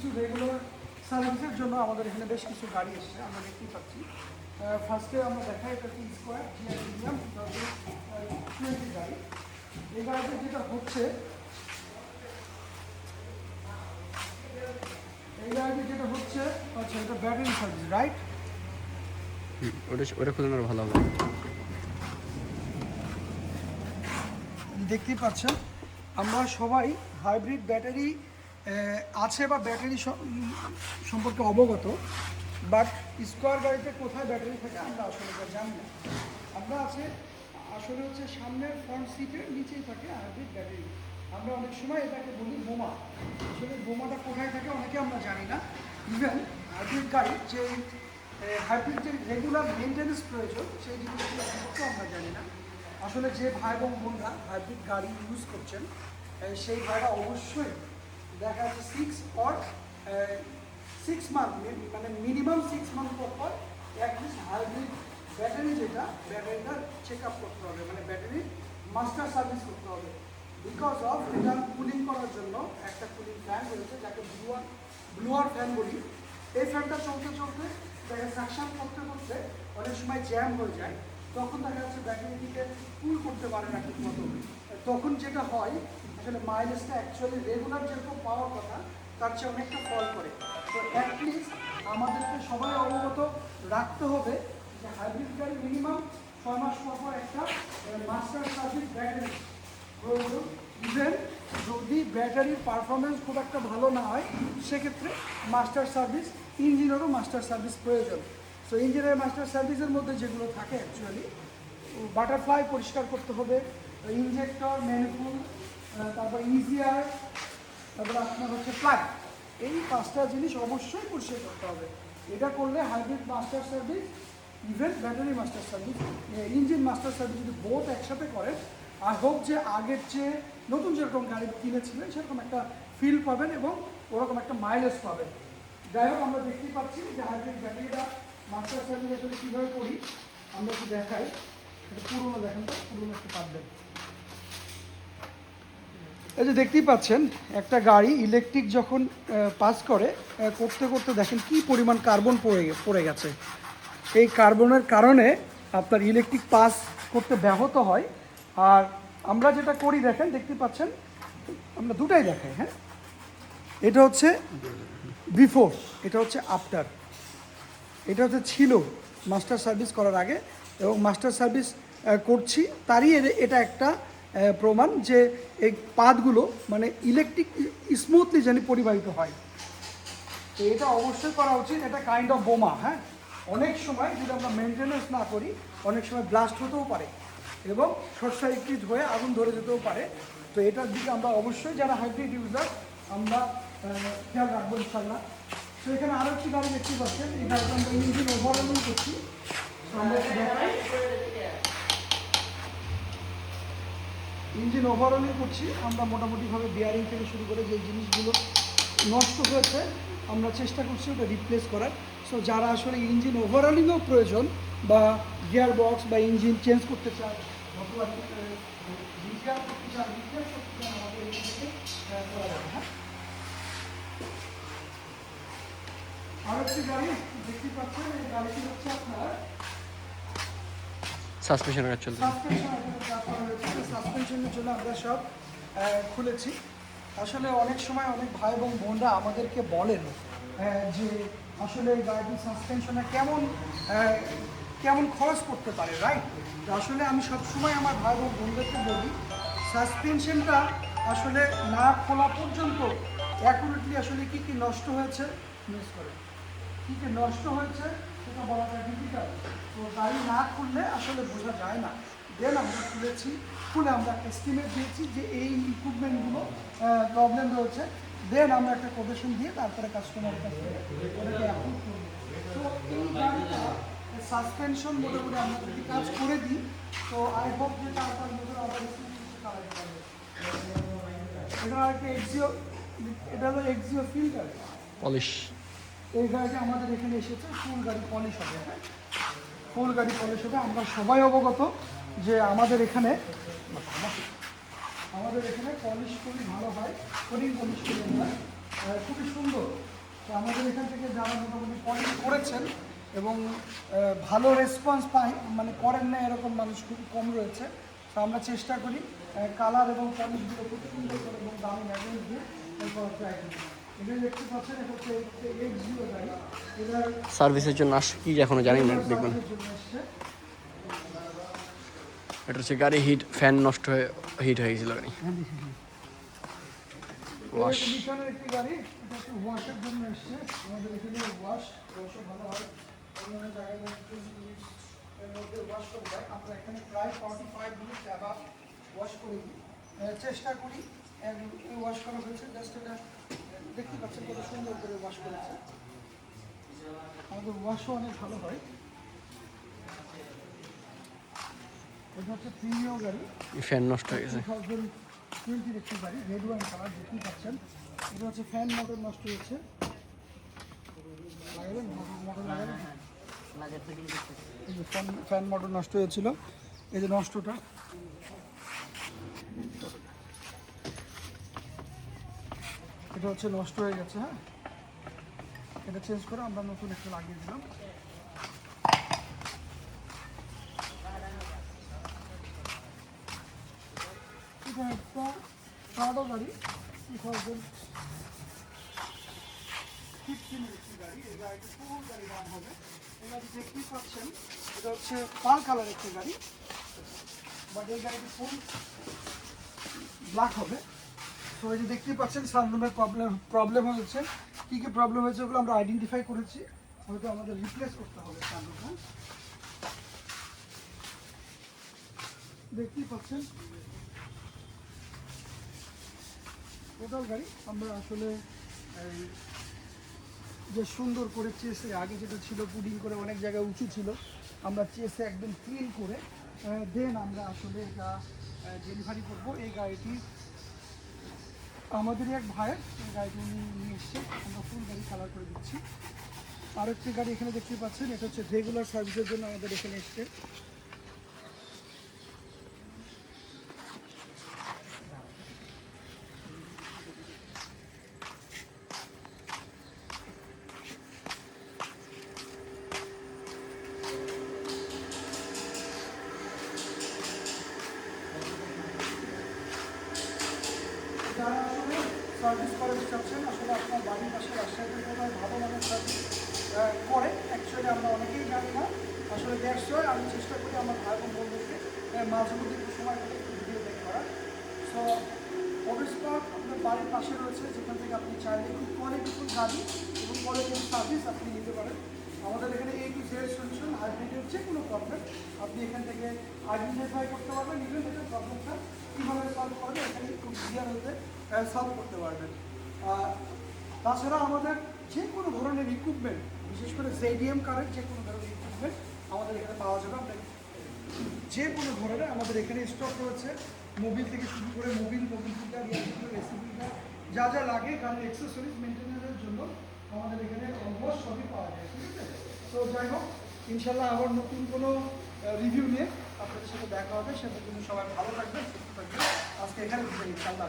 কিছু রেগুলার সার্ভিসের জন্য আমাদের এখানে বেশ কিছু গাড়ি এসেছে, আমরা দেখতেই পাচ্ছি। ফার্স্টে আমরা দেখাই এটা কি স্কোয়ার প্রিমিয়াম 2020 গাড়ি। এই গাড়িতে যেটা হচ্ছে, আচ্ছা এটা ব্যাটারি সার্ভিস, রাইট? ওটা খুলে নেওয়া ভালো হবে। দেখতেই পাচ্ছেন আমরা সবাই হাইব্রিড ব্যাটারি আছে বা ব্যাটারি সম্পর্কে অবগত, বাট স্কোয়ার গাড়িতে কোথায় ব্যাটারি থাকে আমরা আসলে জানি না। আমরা আসলে হচ্ছে সামনের ফ্রন্ট সিটের নিচেই থাকে হাইব্রিড ব্যাটারি। আমরা অনেক সময় এটাকে বলি বোমা। আসলে বোমাটা কোথায় থাকে অনেকে আমরা জানি না। ইভেন হাইব্রিড গাড়ি যে হাইব্রিড যে রেগুলার মেনটেন্যান্স প্রয়োজন সেই জিনিসগুলো সম্পর্কে আমরা জানি না। আসলে যে ভাই এবং বোনরা হাইব্রিড গাড়ি ইউজ করছেন সেই ভাইরা অবশ্যই দেখা যাচ্ছে 6 মান্থ মানে মিনিমাম 6 মান্থ পর অ্যাটলিস্ট হাইব্রিড ব্যাটারি ব্যাটারিটা চেক আপ করতে হবে, মানে ব্যাটারি মাস্টার সার্ভিস করতে হবে। বিকজ অফ এটা কুলিং করার জন্য একটা কুলিং ফ্যান রয়েছে যাকে ব্লুয়ার ফ্যান বলি। এই ফ্যানটা চলতে তাকে সাকশন করতে অনেক সময় জ্যাম হয়ে যায়, তখন দেখা যাচ্ছে ব্যাটারিটিকে কুল করতে পারে না ঠিক মতো। তখন যেটা হয় আসলে মাইলেজটা অ্যাকচুয়ালি রেগুলার যেরকম পাওয়ার কথা তার চেয়ে অনেকটা ফল করে। তো অ্যাটলিস্ট আমাদেরকে সবাই অবগত রাখতে হবে যে হাইব্রিড গাড়ি মিনিমাম 6 মাস পর একটা মাস্টার সার্ভিস ব্যাটারি প্রয়োজন। ইভেন যদি ব্যাটারির পারফরমেন্স খুব একটা ভালো না হয় সেক্ষেত্রে মাস্টার সার্ভিস, ইঞ্জিনেরও মাস্টার সার্ভিস প্রয়োজন। সো ইঞ্জিনের মাস্টার সার্ভিসের মধ্যে যেগুলো থাকে অ্যাকচুয়ালি বাটারফ্লাই পরিষ্কার করতে হবে, ইঞ্জেক্টর, ম্যানিফোল্ড, তারপর ইজিআর, তারপরে আপনার হচ্ছে প্লাগ। এই 5টা জিনিস অবশ্যই পরিষ্কার করতে হবে। এটা করলে hybrid master service, even battery master service, engine master service যদি বোথ একসাথে করেন, আই হোপ যে আগের যে নতুন যেরকম গাড়ি কিনেছিলেন সেরকম একটা ফিল পাবেন এবং ওরকম একটা মাইলেজ পাবেন। যাই হোক, আমরা দেখতেই পাচ্ছি যে হাইব্রিড ব্যাটারিটা মাস্টার সার্ভিস আসলে কীভাবে করি আমরা একটু দেখাই। এটা পুরোনো দেখেন, তো পুরোনো একটু পারবেন। এই যে দেখতেই পাচ্ছেন একটা গাড়ি ইলেকট্রিক যখন পাস করতে দেখেন কি পরিমাণ কার্বন পড়ে গেছে। এই কার্বনের কারণে আপনার ইলেকট্রিক পাস করতে ব্যাহত হয়। আর আমরা যেটা করি দেখেন, দেখতে পাচ্ছেন আমরা দুটাই দেখাই। হ্যাঁ, এটা হচ্ছে বিফোর, এটা হচ্ছে আফটার। এটা হচ্ছে ছিল মাস্টার সার্ভিস করার আগে এবং মাস্টার সার্ভিস করছি তারই এটা একটা প্রমাণ যে এই পাতগুলো মানে ইলেকট্রিক স্মুথলি যেন পরিবাহিত হয়। তো এটা অবশ্যই করা উচিত। এটা কাইন্ড অফ বোমা। হ্যাঁ, অনেক সময় যদি আমরা মেনটেন্যান্স না করি অনেক সময় ব্লাস্ট হতেও পারে এবং শর্ট সার্কিট হয়ে আগুন ধরে যেতেও পারে। তো এটার দিকে আমরা অবশ্যই যারা হাইব্রিড ইউজার আমরা খেয়াল রাখবো ইনশাল্লাহ। তো এখানে আরও একটি গাড়ি দেখতে পাচ্ছেন, এই গাড়িটা আমরা ইঞ্জিন ওভারঅলিং করছি। আমরা একটু দেখাই, ইঞ্জিন ওভারঅলিং করছি আমরা মোটামুটিভাবে বিয়ারিং থেকে শুরু করে যে জিনিসগুলো নষ্ট হয়েছে আমরা চেষ্টা করছি ওটা রিপ্লেস করার। সো যারা আসলে ইঞ্জিন ওভারঅলিংও প্রয়োজন বা গিয়ার বক্স বা ইঞ্জিন চেঞ্জ করতে চান অথবা রিপেয়ার করতে চান, রিপ্লেস করতে চান, আমাদের এখান থেকে করা যাবে। হ্যাঁ, আরেকটি গাড়ি দেখতে পাচ্ছেন, এই গাড়িটি হচ্ছে আপনার সাসপেনশনের কাজ চলছে। সাসপেনশনের জন্য আমরা সব খুলেছি। আসলে অনেক সময় অনেক ভাই এবং বোনরা আমাদেরকে বলেন যে আসলে এই গাড়িটির সাসপেনশনে কেমন খরচ করতে পারে, রাইট? আসলে আমি সবসময় আমার ভাই এবং বোনদেরকে বলি সাসপেনশনটা আসলে না খোলা পর্যন্ত অ্যাকুরেটলি আসলে কী কী নষ্ট হয়েছে মিস করে, কী কী নষ্ট হয়েছে সেটা বলাটা ডিফিকাল্ট। তো গাড়ি না খুললে আসলে বোঝা যায় না। দেন আমরা খুলে আমরা এস্টিমেট দিয়েছি যে এই ইকুইপমেন্টগুলো প্রবলেম রয়েছে, দেন আমরা একটা কোটেশন দিয়ে তারপরে কাস্টমারের কাছে ওটাকে অ্যাপ্রুভ করবো। তো এই গাড়িটা সাসপেনশন মোটামুটি আমরা যদি কাজ করে দিই তো আই হোপ যে 4-5 বছর আবার চালাতে পারবে। এটা একটা এটা হলো এক্সিও ফিল্টার পলিশ। এই গাড়িটা আমাদের এখানে এসেছে, ফুল গাড়ি পলিশ হবে। হ্যাঁ, ফুল গাড়ি পলিশ হবে। আমরা সবাই অবগত যে আমাদের এখানে পলিশ খুবই ভালো হয়, পলিশ খুবই হয়, খুবই সুন্দর। তো আমাদের এখান থেকে যারা মোটামুটি পলিশ করেছেন এবং ভালো রেসপন্স পাই, মানে করেন না এরকম মানুষ খুবই কম রয়েছে। তো আমরা চেষ্টা করি কালার এবং পলিশগুলো খুব সুন্দর করে এবং দামি ম্যাটেরিয়াল দিয়ে এরপর ট্রাই করি। এটা দেখতে পাচ্ছেন, এটা হচ্ছে X0 গাড়ি। এটার সার্ভিসের জন্য আসে কি এখনো জানি না, দেখবেন। সার্ভিসের জন্য এসছে। এটা হচ্ছে গাড়ি ফ্যান নষ্ট হয়ে হিট হয়ে গেছিল গাড়ি। ওয়াশ মিশনের একটি গাড়ি, এটা একটু ওয়াশের জন্য এসছে। আমাদের এখানে ওয়াশও ভালো হয়, অন্যান্য জায়গায় এর মধ্যে ওয়াশ করে দেয়। আমরা এখানে প্রায় 45 মিনিট অ্যাবাভ ওয়াশ করে দিই, চেষ্টা করি। ওয়াশ করা হয়েছে, জাস্ট এটা দেখতে পাচ্ছেন কত সুন্দর করে ওয়াশ করেছে। আমাদের ওয়াশও অনেক ভালো হয়। এটা হচ্ছে প্রিমিয়াম গাড়ি, ফ্যান নষ্ট হয়ে গেছে। 2020 একটি গাড়ি, রেড ওয়াইন কালার, দেখতেই পাচ্ছেন। এটা হচ্ছে ফ্যান মোটর নষ্ট হয়েছে, লাগাবেন মোটর লাগাবেন। এই যে ফ্যান মোটর নষ্ট হয়েছিল, এই যে নষ্টটা। এটা হচ্ছে নষ্ট হয়ে গেছে। হ্যাঁ, এটা চেঞ্জ করে আমরা নতুন একটা লাগিয়ে দিলাম। এটা একটা প্রাডো গাড়ি, 2015 একটি গাড়ি। এই গাড়িটি পুরো গাড়ি দাম হবে। এই গাড়ি দেখতেই পাচ্ছেন, এটা হচ্ছে পাল কালার একটি গাড়ি, বাট এই গাড়িটি ফুল ব্ল্যাক হবে। তো এই যে দেখতেই পাচ্ছেন সানরুমের প্রবলেম হয়েছে। কী কী প্রবলেম হয়েছে ওগুলো আমরা আইডেন্টিফাই করেছি, হয়তো আমাদের রিপ্লেস করতে হবে সানরুম। দেখতেই পাচ্ছেন টোটাল গাড়ি আমরা আসলে যে সুন্দর করে চেসে, আগে যেটা ছিল পুডিং করে অনেক জায়গায় উঁচু ছিল, আমরা চেসে একদম ক্লিন করে দেন আমরা আসলে এটা ডেলিভারি করব। এই গাড়িটি আমাদেরই এক ভাইয়ের, এই গাড়িটি নিয়ে এসছে, আমরা ফুল গাড়ি কালার করে দিচ্ছি। আরেকটি গাড়ি এখানে দেখতে পাচ্ছেন, এটা হচ্ছে রেগুলার সার্ভিসের জন্য আমাদের এখানে এসছে। যারা আসলে সার্ভিস করাতে চাচ্ছেন, আসলে আপনার বাড়ির পাশে রাজশাহীতে কোথায় ভালো মানের সার্ভিস করে, অ্যাকচুয়ালি আমরা অনেকেই জানি না। আসলে দ্যাটস ওয়াই আমি চেষ্টা করি আমার ভাই বোন বন্ধুকে মাঝে মধ্যে একটু সময় করে একটু ভিডিও দেখে করার। সো অফিস পার্ক আপনার বাড়ির পাশে রয়েছে, যেখান থেকে আপনি চাইলে খুব কোয়ালিটিফুল গাড়ি এবং কোয়ালিটিফুল সার্ভিস আপনি নিতে পারেন। আমাদের এখানে A to Z সলিউশন, হাইব্রিডের যে কোনো প্রবলেম আপনি এখান থেকে আইডেন্টিফাই করতে পারবেন, ইভেন একটা প্রবলেমটা কীভাবে সলভ করবে এখানে খুব ক্লিয়ার হতে সলভ করতে পারবেন। তাছাড়া আমাদের যে কোনো ধরনের ইকুইপমেন্ট, বিশেষ করে ZDM কারের যে কোনো ধরনের ইকুইপমেন্ট আমাদের এখানে পাওয়া যাবে। আমরা যে কোনো ধরনের আমাদের এখানে স্টক রয়েছে, মোবিল থেকে শুরু করে Mobil filter, air filter, AC filter, যা যা লাগে গাড়ির অ্যাক্সেসরিজ মেনটেন্যান্সের জন্য আমাদের এখানে অলমোস্ট সবই পাওয়া যায়। ঠিক আছে, তো যাই হোক, ইনশাল্লাহ আবার নতুন কোনো রিভিউ নিয়ে আপনাদের সাথে দেখা হবে। সে পর্যন্ত সবাই ভালো থাকবেন, সুস্থ থাকবেন। আজকে এখানে ইনশাল্লাহ।